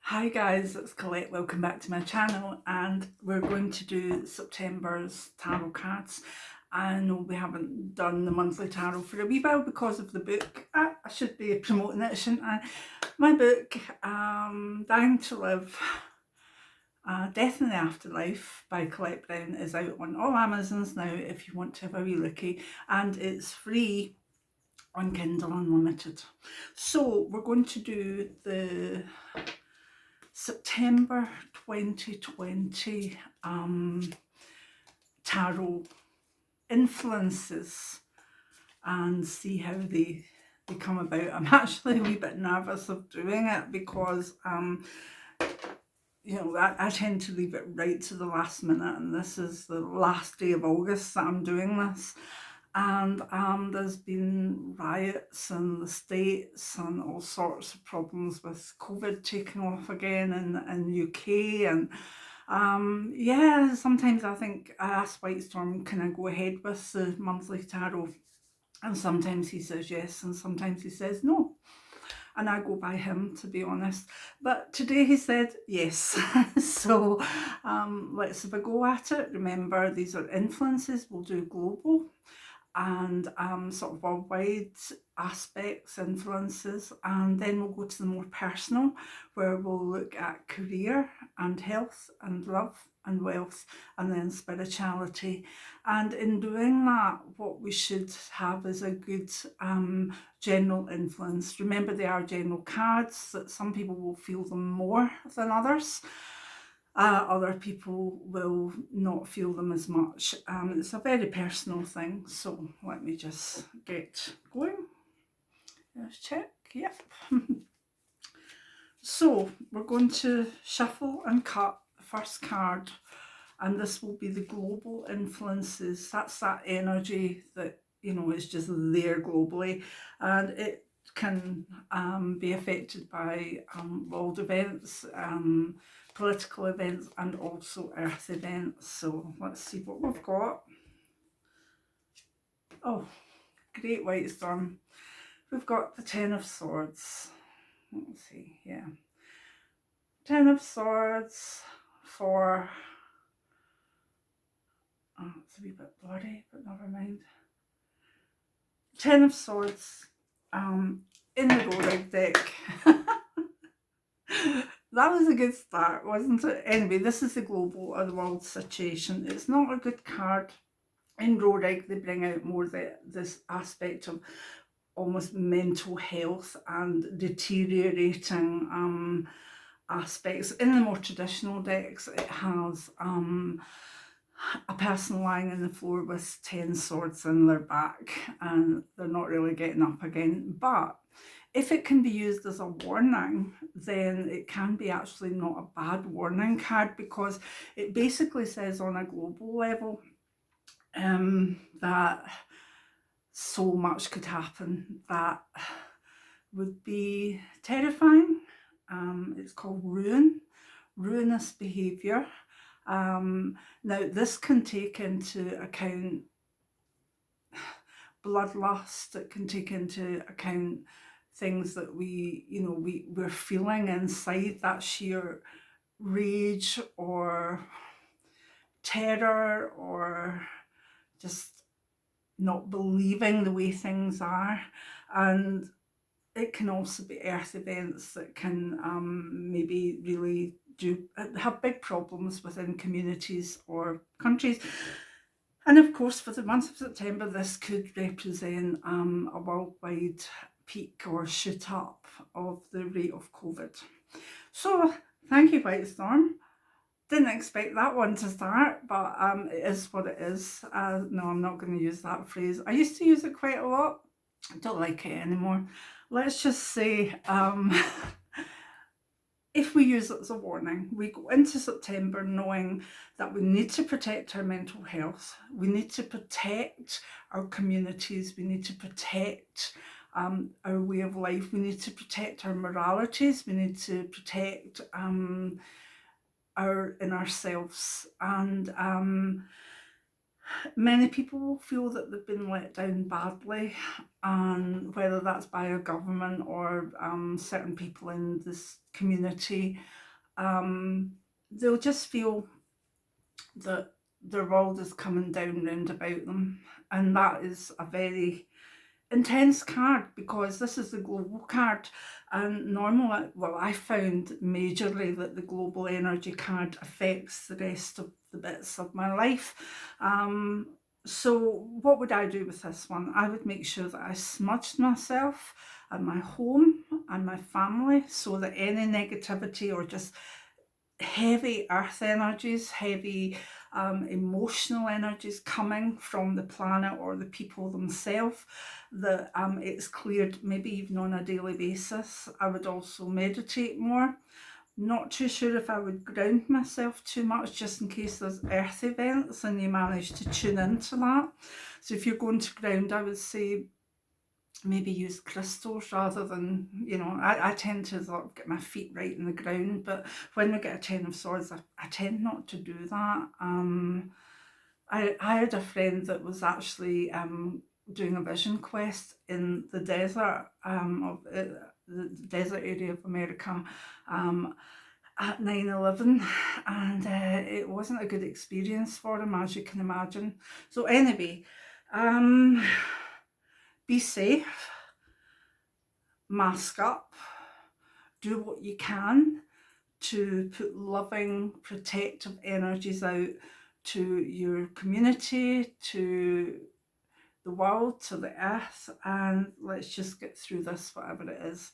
Hi guys, it's Colette. Welcome back to my channel, and we're going to do September's tarot cards. I know we haven't done the monthly tarot for a wee while because of the book. I should be promoting it, shouldn't I? My book, Dying to Live, Death in the Afterlife by Colette Clairvoyant is out on all Amazons now if you want to have a wee lookie, and it's free on Kindle Unlimited. So we're going to do the September 2020 tarot influences and see how they come about. I'm actually a wee bit nervous of doing it because I tend to leave it right to the last minute, and this is the last day of August that I'm doing this. And there's been riots in the States and all sorts of problems with COVID taking off again in UK. And yeah, sometimes I think I ask White Storm, can I go ahead with the monthly tarot? And sometimes he says yes, and sometimes he says no. And I go by him, to be honest. But today he said yes. So let's have a go at it. Remember, these are influences. We'll do global and sort of worldwide aspects, influences, and then we'll go to the more personal, where we'll look at career and health and love and wealth, and then spirituality. And in doing that, what we should have is a good general influence. Remember, they are general cards, that some people will feel them more than others. Other people will not feel them as much. It's a very personal thing. So let me just get going. Let's check. Yep. So we're going to shuffle and cut the first card, and this will be the global influences. That's that energy that, you know, is just there globally, and it can be affected by world events, political events, and also earth events. So let's see what we've got. Oh, great White Storm. We've got the Ten of Swords. Let's see, yeah. Ten of Swords for, oh, it's a wee bit blurry, but never mind. Ten of Swords in the Rorig deck. That was a good start, wasn't it? Anyway, this is the global or the world situation. It's not a good card. In Rorig, they bring out more this aspect of almost mental health and deteriorating aspects. In the more traditional decks, it has a person lying on the floor with 10 swords in their back, and they're not really getting up again. But if it can be used as a warning, then it can be actually not a bad warning card, because it basically says on a global level that so much could happen that would be terrifying. It's called ruinous behaviour. Now, this can take into account bloodlust. It can take into account things that we're feeling inside, that sheer rage or terror, or just not believing the way things are. And it can also be earth events that can maybe really have big problems within communities or countries. And of course, for the month of September, this could represent a worldwide peak or shoot up of the rate of COVID. So thank you, White Storm. Didn't expect that one to start, but it is what it is. No, I'm not going to use that phrase. I used to use it quite a lot. I don't like it anymore. Let's just say, if we use it as a warning, we go into September knowing that we need to protect our mental health, we need to protect our communities, we need to protect our way of life, we need to protect our moralities, we need to protect in ourselves. And Many people will feel that they've been let down badly, and whether that's by a government or certain people in this community, um, they'll just feel that their world is coming down round about them. And that is a very intense card, because this is the global card, and normally, well, I found majorly that the global energy card affects the rest of the bits of my life. So what would I do with this one? I would make sure that I smudged myself and my home and my family, so that any negativity or just heavy earth energies, heavy emotional energies coming from the planet or the people themselves, that it's cleared, maybe even on a daily basis. I would also meditate more. Not too sure if I would ground myself too much, just in case there's earth events and you manage to tune into that. So if you're going to ground, I would say maybe use crystals rather than, I tend to sort of get my feet right in the ground, but when we get a Ten of Swords, I tend not to do that. I had a friend that was actually doing a vision quest in the desert of the desert area of America at 9/11, and it wasn't a good experience for him, as you can imagine. So anyway, be safe, mask up, do what you can to put loving, protective energies out to your community, to the world, to the earth, and let's just get through this, whatever it is.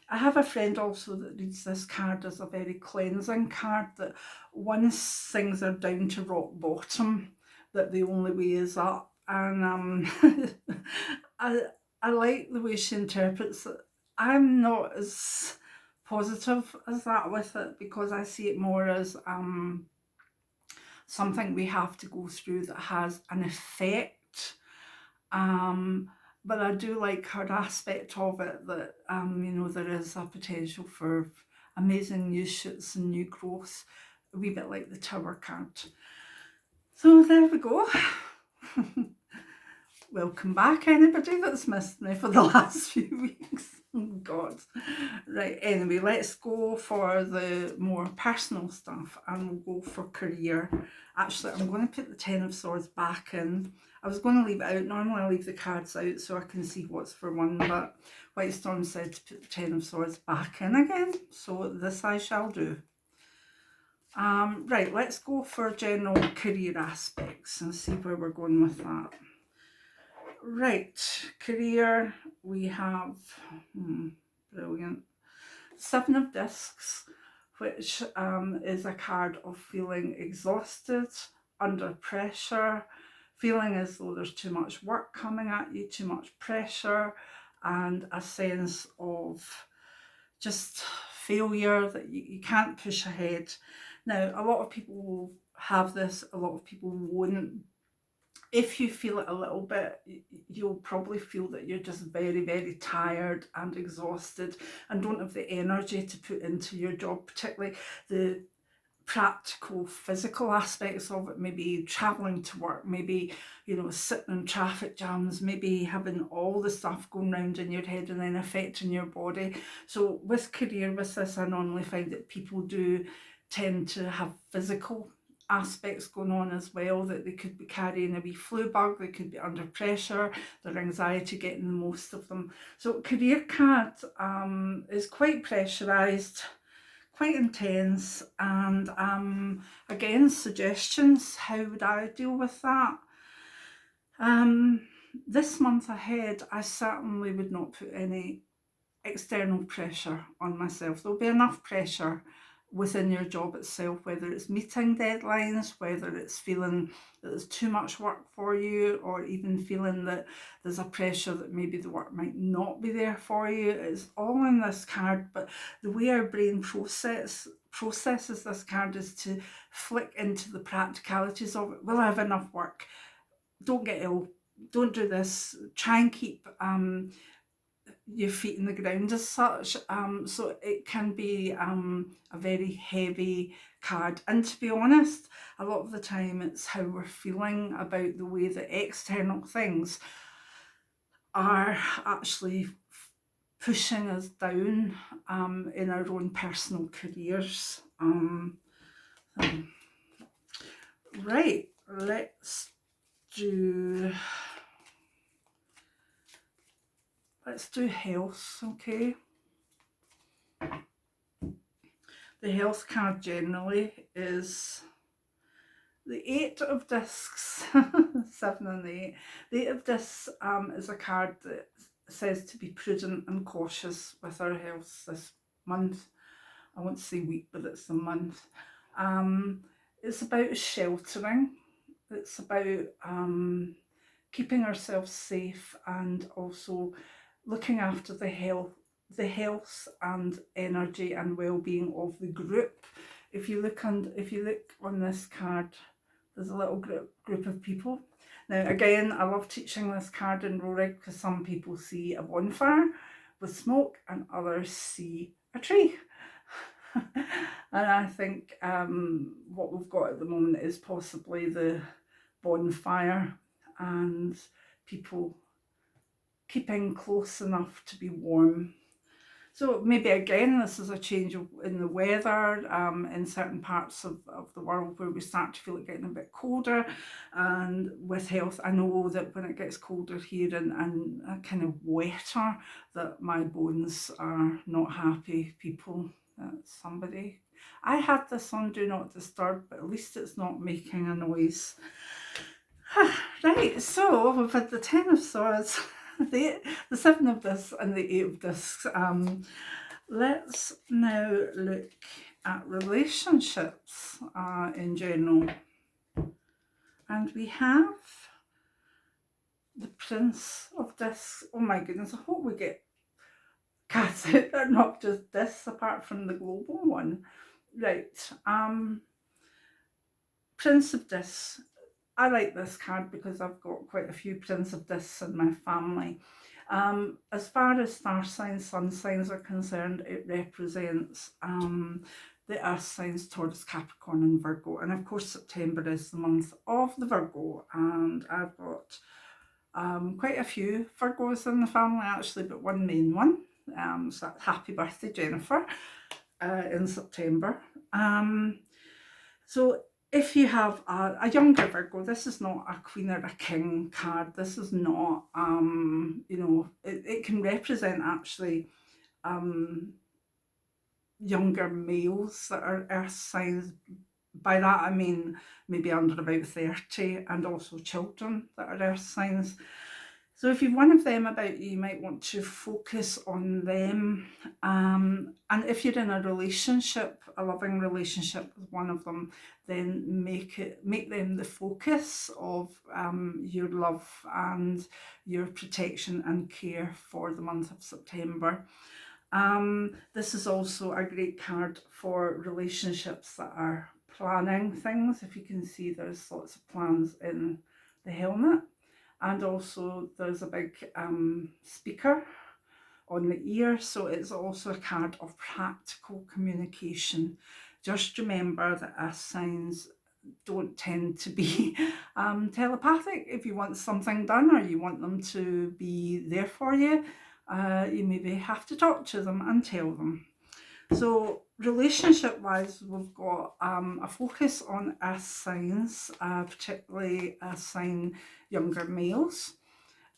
I have a friend also that reads this card as a very cleansing card, that once things are down to rock bottom, that the only way is up. And I like the way she interprets it. I'm not as positive as that with it, because I see it more as something we have to go through that has an effect. But I do like her aspect of it, that there is a potential for amazing new shoots and new growth, a wee bit like the Tower card. So there we go. Welcome back, anybody that's missed me for the last few weeks. Oh God. Right, anyway, let's go for the more personal stuff, and we'll go for career. Actually, I'm going to put the Ten of Swords back in. I was going to leave it out. Normally I leave the cards out so I can see what's for one, but White Storm said to put the Ten of Swords back in again, so this I shall do. Right, let's go for general career aspects and see where we're going with that. Right, career, we have, brilliant, Seven of Discs, which is a card of feeling exhausted, under pressure, feeling as though there's too much work coming at you, too much pressure, and a sense of just failure, that you can't push ahead. Now, a lot of people will have this, a lot of people won't. If you feel it a little bit, you'll probably feel that you're just very, very tired and exhausted and don't have the energy to put into your job, particularly the practical, physical aspects of it, maybe travelling to work, maybe, sitting in traffic jams, maybe having all the stuff going round in your head and then affecting your body. So with career, with this, I normally find that people do tend to have physical aspects going on as well, that they could be carrying a wee flu bug, they could be under pressure, their anxiety getting the most of them. So career card is quite pressurised, quite intense, and again, suggestions, how would I deal with that? This month ahead, I certainly would not put any external pressure on myself. There'll be enough pressure within your job itself, whether it's meeting deadlines, whether it's feeling that there's too much work for you, or even feeling that there's a pressure that maybe the work might not be there for you. It's all in this card, but the way our brain processes this card is to flick into the practicalities of it. Will I have enough work? Don't get ill. Don't do this. Try and keep your feet in the ground as such. So it can be a very heavy card. And to be honest, a lot of the time it's how we're feeling about the way that external things are actually pushing us down in our own personal careers. Right, let's do health, okay? The health card generally is the 8 of discs, 7 and the 8. The 8 of discs is a card that says to be prudent and cautious with our health this month. I won't say week, but it's the month. It's about sheltering. It's about keeping ourselves safe and also looking after the health and energy and well-being of the group. If you look on this card, there's a little group of people. Now again, I love teaching this card in Rorig because some people see a bonfire with smoke and others see a tree. And I think what we've got at the moment is possibly the bonfire and people keeping close enough to be warm. So maybe again, this is a change in the weather in certain parts of the world where we start to feel it getting a bit colder. And with health, I know that when it gets colder here and kind of wetter, that my bones are not happy. People, somebody, I had this on Do Not Disturb, but at least it's not making a noise. Right, so we've had the 10 of Swords, the 7 of Discs and the 8 of Discs. Let's now look at relationships in general. And we have the Prince of Discs. Oh my goodness, I hope we get cards out that are not just discs apart from the global one. Right, Prince of Discs. I like this card because I've got quite a few Prince of Discs in my family. As far as star signs, sun signs are concerned, it represents the earth signs Taurus, Capricorn and Virgo. And of course September is the month of the Virgo, and I've got quite a few Virgos in the family actually, but one main one. So happy birthday Jennifer in September. So if you have a younger Virgo, this is not a Queen or a King card. This is not, you know, it can represent actually younger males that are earth signs. By that I mean maybe under about 30, and also children that are earth signs. So if you've one of them about you, you might want to focus on them. And if you're in a relationship, a loving relationship with one of them, then make them the focus of your love and your protection and care for the month of September. This is also a great card for relationships that are planning things. If you can see, there's lots of plans in the helmet. And also there's a big speaker on the ear, so it's also a card of practical communication. Just remember that earth signs don't tend to be telepathic. If you want something done or you want them to be there for you, you maybe have to talk to them and tell them. So relationship wise, we've got a focus on earth signs, particularly earth sign younger males.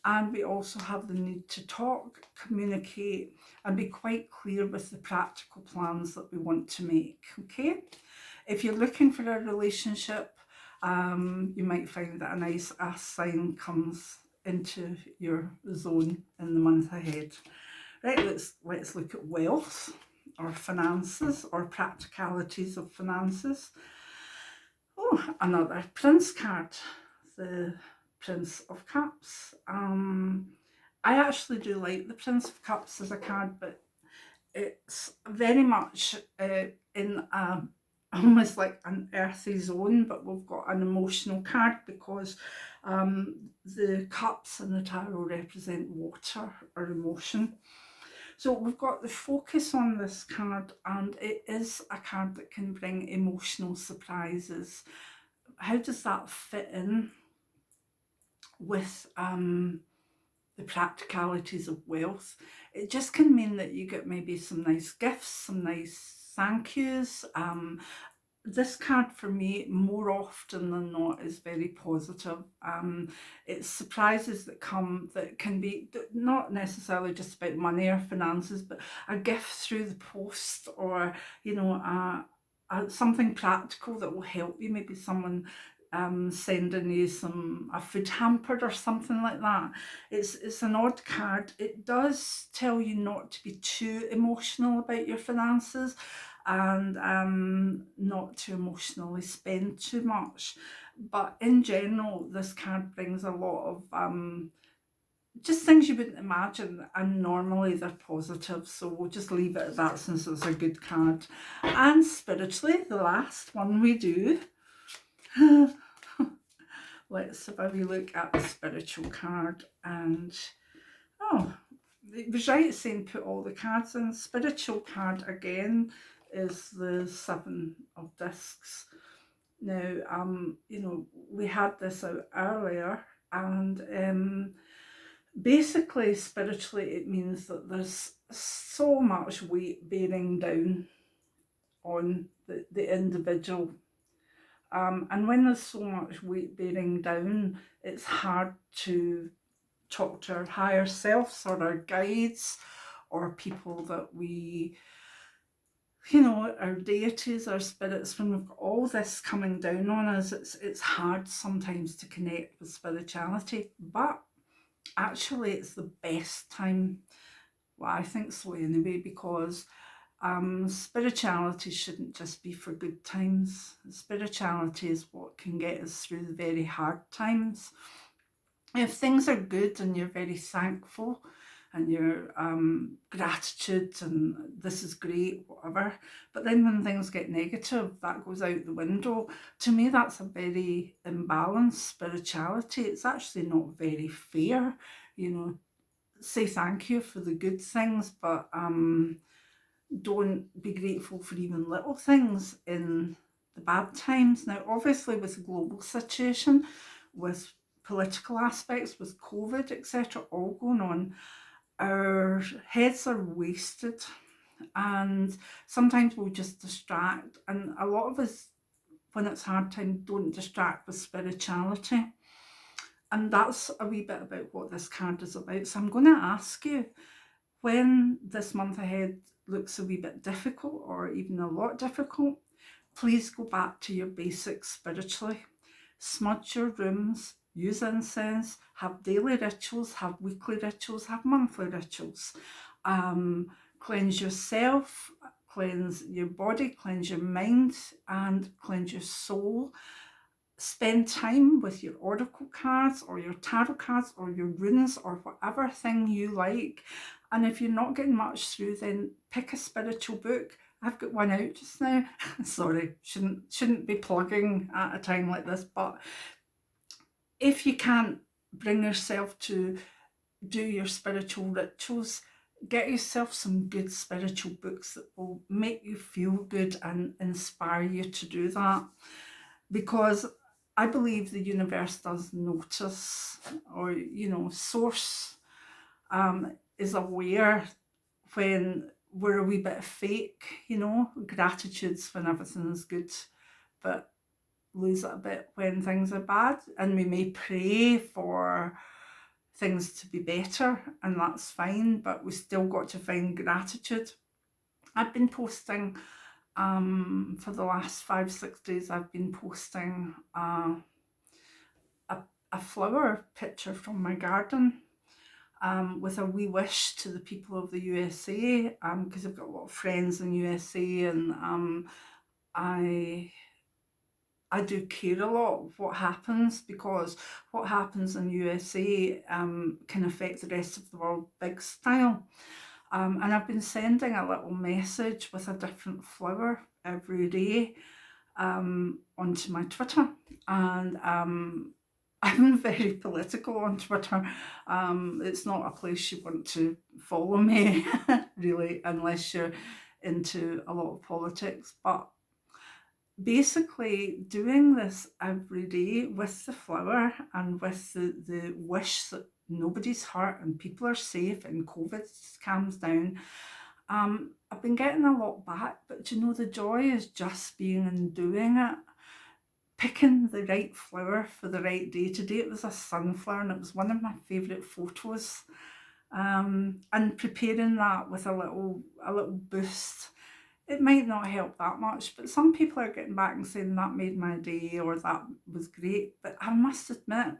And we also have the need to talk, communicate, and be quite clear with the practical plans that we want to make, okay? If you're looking for a relationship, you might find that a nice earth sign comes into your zone in the month ahead. Right, let's look at wealth or finances or practicalities of finances. Oh, another Prince card, the Prince of Cups. I actually do like the Prince of Cups as a card, but it's very much in a almost like an earthy zone, but we've got an emotional card because the cups and the tarot represent water or emotion. So we've got the focus on this card, and it is a card that can bring emotional surprises. How does that fit in with the practicalities of wealth? It just can mean that you get maybe some nice gifts, some nice thank yous. This card for me, more often than not, is very positive. It's surprises that come that can be not necessarily just about money or finances, but a gift through the post, or something practical that will help you. Maybe someone sending you a food hamper or something like that. It's an odd card. It does tell you not to be too emotional about your finances, and not to emotionally spend too much. But in general, this card brings a lot of just things you wouldn't imagine, and normally they're positive. So we'll just leave it at that since it's a good card. And spiritually, the last one we do. Let's have a wee look at the spiritual card. And oh, it was right saying put all the cards in. Spiritual card again is the Seven of Discs. Now, we had this out earlier, and basically, spiritually, it means that there's so much weight bearing down on the individual. And when there's so much weight bearing down, it's hard to talk to our higher selves or our guides or people that we, our deities, our spirits. When we've got all this coming down on us, it's hard sometimes to connect with spirituality. But actually, it's the best time. Well, I think so anyway, because spirituality shouldn't just be for good times. Spirituality is what can get us through the very hard times. If things are good and you're very thankful and your gratitude and this is great, whatever, but then when things get negative, that goes out the window. To me, that's a very imbalanced spirituality. It's actually not very fair. Say thank you for the good things, but don't be grateful for even little things in the bad times. Now, obviously, with the global situation, with political aspects, with COVID, etc., all going on, our heads are wasted, and sometimes we'll just distract. And a lot of us, when it's hard time, don't distract with spirituality. And that's a wee bit about what this card is about. So I'm going to ask you, when this month ahead looks a wee bit difficult or even a lot difficult, please go back to your basics spiritually. Smudge your rooms, use incense, have daily rituals, have weekly rituals, have monthly rituals. Cleanse yourself, cleanse your body, cleanse your mind, and cleanse your soul. Spend time with your oracle cards or your tarot cards or your runes or whatever thing you like. And if you're not getting much through, then pick a spiritual book. I've got one out just now. Sorry, shouldn't be plugging at a time like this, but if you can't bring yourself to do your spiritual rituals, get yourself some good spiritual books that will make you feel good and inspire you to do that. Because I believe the universe does notice, or, source is aware when we're a wee bit fake, gratitude's when everything's good, but lose it a bit when things are bad. And we may pray for things to be better, and that's fine, but we still got to find gratitude. I've been posting for the last 5-6 days, I've been posting a flower picture from my garden with a wee wish to the people of the USA, because I've got a lot of friends in USA, and I do care a lot of what happens, because what happens in USA can affect the rest of the world big style. And I've been sending a little message with a different flower every day. onto my Twitter, and I'm very political on Twitter. It's not a place you want to follow me, really, unless you're into a lot of politics. But basically, doing this every day with the flower and with the wish that nobody's hurt and people are safe and COVID calms down, I've been getting a lot back. But you know, the joy is just being and doing it, picking the right flower for the right day. Today it was a sunflower and it was one of my favourite photos. And preparing that with a little boost. It might not help that much, but some people are getting back and saying that made my day or that was great. But I must admit,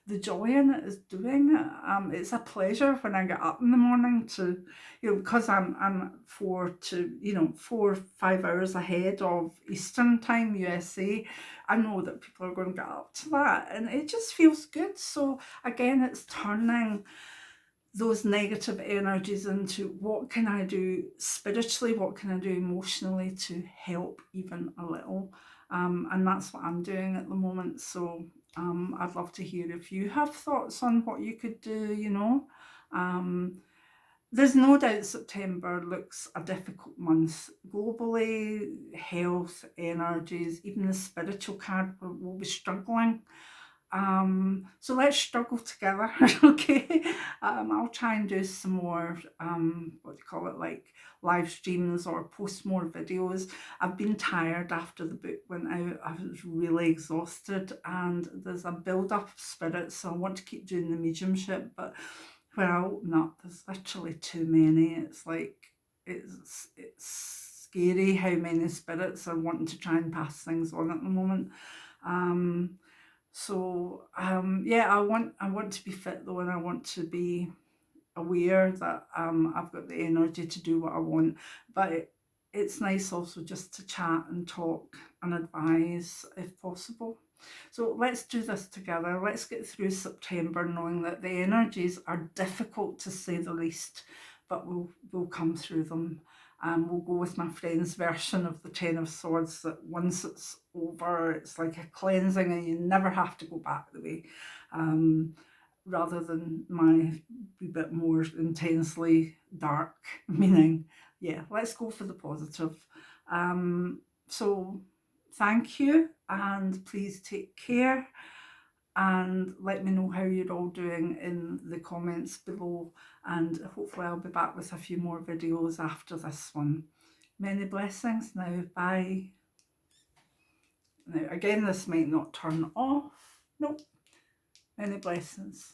the joy in it is doing it. It's a pleasure when I get up in the morning to, because I'm 4 to 5 hours ahead of Eastern Time, USA. I know that people are going to get up to that, and it just feels good. So again, it's turning those negative energies into what can I do spiritually, what can I do emotionally to help even a little. And that's what I'm doing at the moment. So I'd love to hear if you have thoughts on what you could do. Um, there's no doubt September looks a difficult month globally. Health, energies, even the spiritual card will be struggling. So let's struggle together, okay? I'll try and do some more, what do you call it, like live streams or post more videos. I've been tired after the book went out. I was really exhausted and there's a build-up of spirits, so I want to keep doing the mediumship, but well, no, there's literally too many. It's like, it's scary how many spirits are wanting to try and pass things on at the moment. Um, yeah, I want to be fit though, and I want to be aware that I've got the energy to do what I want. But it's nice also just to chat and talk and advise if possible. So let's do this together. Let's get through September knowing that the energies are difficult to say the least, but we'll come through them. We'll go with my friend's version of the Ten of Swords, that once it's over, it's like a cleansing and you never have to go back the way. Um, Rather than my wee bit more intensely dark meaning. Yeah, let's go for the positive. So thank you, and please take care, and let me know how you're all doing in the comments below, and hopefully I'll be back with a few more videos after this one. Many blessings now. Bye. Now again, this might not turn off. Nope. Many blessings.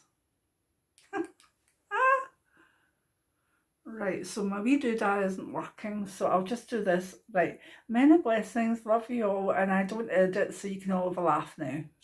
Right, so my wee doodah isn't working, so I'll just do this. Right, many blessings, love you all, and I don't edit, so you can all have a laugh now.